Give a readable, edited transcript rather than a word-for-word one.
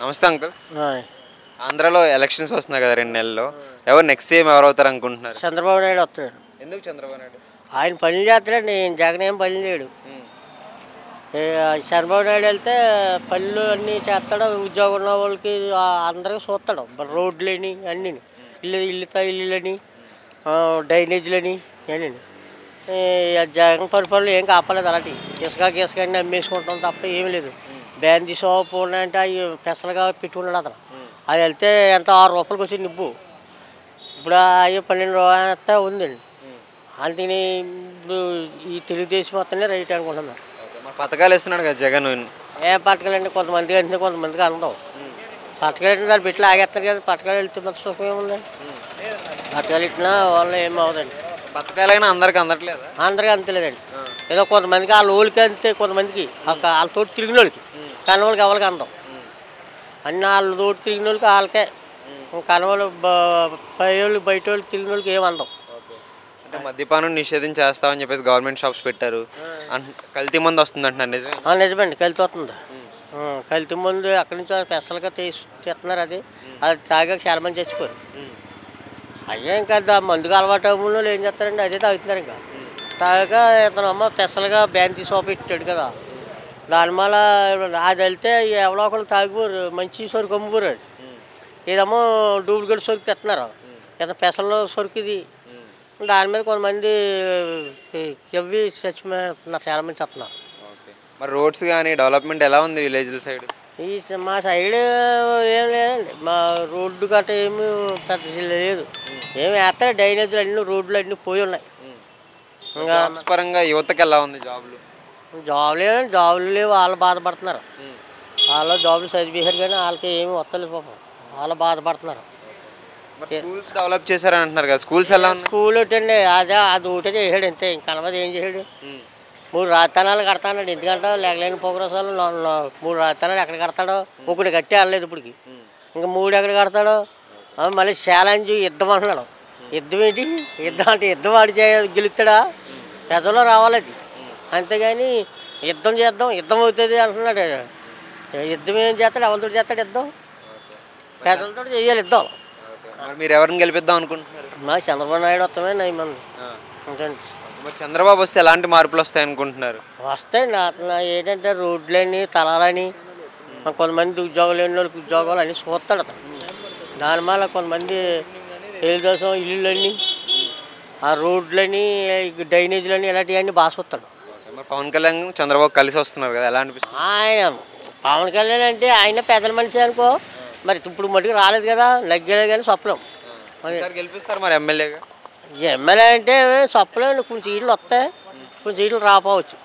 నమస్తే అంకుల్. ఆయ్. ఆంధ్రాలో ఎలక్షన్స్ వస్తున్నాయి కదా 2 నెలల్లో. ఎవరు నెక్స్ట్ సీఎం ఎవరు అవుతారు అనుకుంటున్నారు? చంద్రబాబు నాయుడు వస్తాడు. ఎందుకు చంద్రబాబు నాయుడు? ఆయన పనులు చేస్తాడండి. జగన్ ఏం పనులు చేయడు. చంద్రబాబు నాయుడు వెళ్తే పనులు అన్నీ చేస్తాడు. ఉద్యోగం ఉన్న వాళ్ళకి అందరికీ చూస్తాడు. రోడ్లని అన్నీ ఇల్లులని డ్రైనేజీలని అన్నీ. జగన్ పరిపాలన ఏం కాపలేదు. అలాంటి ఇసుక అన్నీ అమ్మేసుకుంటాం తప్ప ఏమీ లేదు. బ్యాన్ తీసుకోకపోయినా అంటే అవి పెసలుగా పెట్టుకున్నాడు అతను. అది వెళ్తే ఎంత 6 రూపాయలకి వచ్చి నిప్పు. ఇప్పుడు అవి 12 రూపాయలు ఉందండి. అందుకని ఇప్పుడు ఈ తెలుగుదేశం మొత్తాన్ని రైట్ అనుకుంటున్నాను. పథకాలు ఇస్తున్నాడు కదా జగన్. ఏ పథకాలండి? కొంతమందికి అంటే కొంతమందికి అందం. పథకాలు దాన్ని పెట్టి ఆగేస్తారు కదా. పథకాలు వెళ్తే మొత్తం సుఖం ఏముంది? పథకాలు ఇచ్చినా వాళ్ళు ఏమి అవ్వదండి. పథకాలైనా అందరికి అందట్లేదు. అందరికీ అంతలేదండి. ఏదో కొంతమందికి వాళ్ళ ఊళ్ళకి అంతే. కొంతమందికి వాళ్ళతో తిరిగిన వాళ్ళకి కానీ వాళ్ళకి ఎవరికి అందం. అన్ని వాళ్ళ తోటి తిరిగిన వాళ్ళకి వాళ్ళకే. కనవాళ్ళు పైవాళ్ళు బయట వాళ్ళు తిరిగిన వాళ్ళకి ఏమి అందం. అంటే మద్యపానం నిషేధించేస్తామని చెప్పేసి గవర్నమెంట్ షాప్స్ పెట్టారు. కల్తీ మందు వస్తుంది అంటున్నారు, నిజమే? నిజమండి, కల్తీ వస్తుంది. కల్తీ మందు అక్కడి నుంచి స్పెషల్గా తీస్తున్నారు. అది తాగాక చాలా మంది చచ్చిపోరు. అయ్యే ఇంకా మందుకు అలవాటు వాళ్ళు ఏం చేస్తారండి? అదే తాగుతున్నారు. ఇంకా తాగాక ఇతను అమ్మ స్పెషల్గా బ్యాన్ పెట్టాడు కదా. దానివల్ల అది వెళ్తే ఎవరో ఒకళ్ళు తాగిపోరు. మంచి సరుకు అమ్ముకోరు. అది ఏదేమో డూప్లికేట్ సరుకు తెస్తున్నారు. ఇతను స్పెషల్లో సరుకు ఇది. దాని మీద కొంతమంది ఎవ్వి చచ్చిపోతున్నారు. చాలా మంది చెప్తున్నారు. మరి రోడ్స్ కానీ డెవలప్మెంట్ ఎలా ఉంది విలేజ్ల సైడ్? మా సైడ్ ఏం లేదండి. మా రోడ్డు గట్ట ఏమి పెద్ద లేదు. ఏమి వేస్తారు. డ్రైనేజీలు అన్నీ రోడ్లు అన్నీ పోయి ఉన్నాయి. ఇంకా పరంగా యువతకి ఎలా ఉంది? జాబులు లేవు. వాళ్ళు బాధపడుతున్నారు. వాళ్ళు జాబులు చదివేశారు కానీ వాళ్ళకి ఏమి వస్తలేదు పాపం. వాళ్ళు బాధపడుతున్నారు. స్కూల్స్ డెవలప్ చేశారని అంటున్నారు కదా. స్కూల్స్ ఎలా ఉన్నాయి? స్కూల్ ఒకటండి. అది ఒకటే చేసాడు అంతే. ఇంకా కనబడి ఏం చేసాడు? 3 రాజధానాలు కడతాడు. ఎందుకంటే లేకలేని ప్రోగ్రెసాలు 3 రాజధానాలు ఎక్కడ కడతాడో? ఒకటి కట్టి వెళ్ళలేదు ఇప్పటికి. ఇంకా 3 ఎక్కడ కడతాడో? మళ్ళీ ఛాలెంజ్ యుద్ధం అంటున్నాడు. యుద్ధం ఏంటి? యుద్ధం అంటే యుద్ధం వాడి గెలుస్తాడా? ప్రజల్లో రావాలి అది. అంతేగాని యుద్ధం చేద్దాం, యుద్ధం అవుతుంది అంటున్నాడు. యుద్ధం ఏం చేస్తాడు? ఎవరితో చేస్తాడు యుద్ధం? ప్రజలతో చేయాలి యుద్ధం. మీరు ఎవరిని గెలిపిద్దాం అనుకుంటున్నారు? మా చంద్రబాబు నాయుడు వస్తామే 9 మంది. మరి చంద్రబాబు వస్తే ఎలాంటి మార్పులు వస్తాయి అనుకుంటున్నారు? వస్తాయండి. అట్లా ఏంటంటే రోడ్లని తలాలని కొంతమంది ఉద్యోగాలు లేని వాళ్ళకి ఉద్యోగాలు అన్నీ చూస్తాడు అతను. దానివల్ల కొంతమంది తెలుగుదేశం ఇల్లులన్నీ ఆ రోడ్లని డ్రైనేజీలని ఇలాంటివన్నీ బాగా చూస్తాడు. మరి పవన్ కళ్యాణ్ చంద్రబాబు కలిసి వస్తున్నారు కదా, ఎలా అనిపిస్తుంది? ఆయన పవన్ కళ్యాణ్ అంటే ఆయన పెద్దల మనిషి అనుకో. మరి ఇప్పుడు మటుకు రాలేదు కదా. నగ్గలేదు కానీ సొప్పలేం. గెలిపిస్తారు మరి ఎమ్మెల్యేగా. ఎమ్మెల్యే అంటే సొప్పలేం. కొంచెం సీట్లు వస్తాయి, కొంచెం సీట్లు రాపోవచ్చు.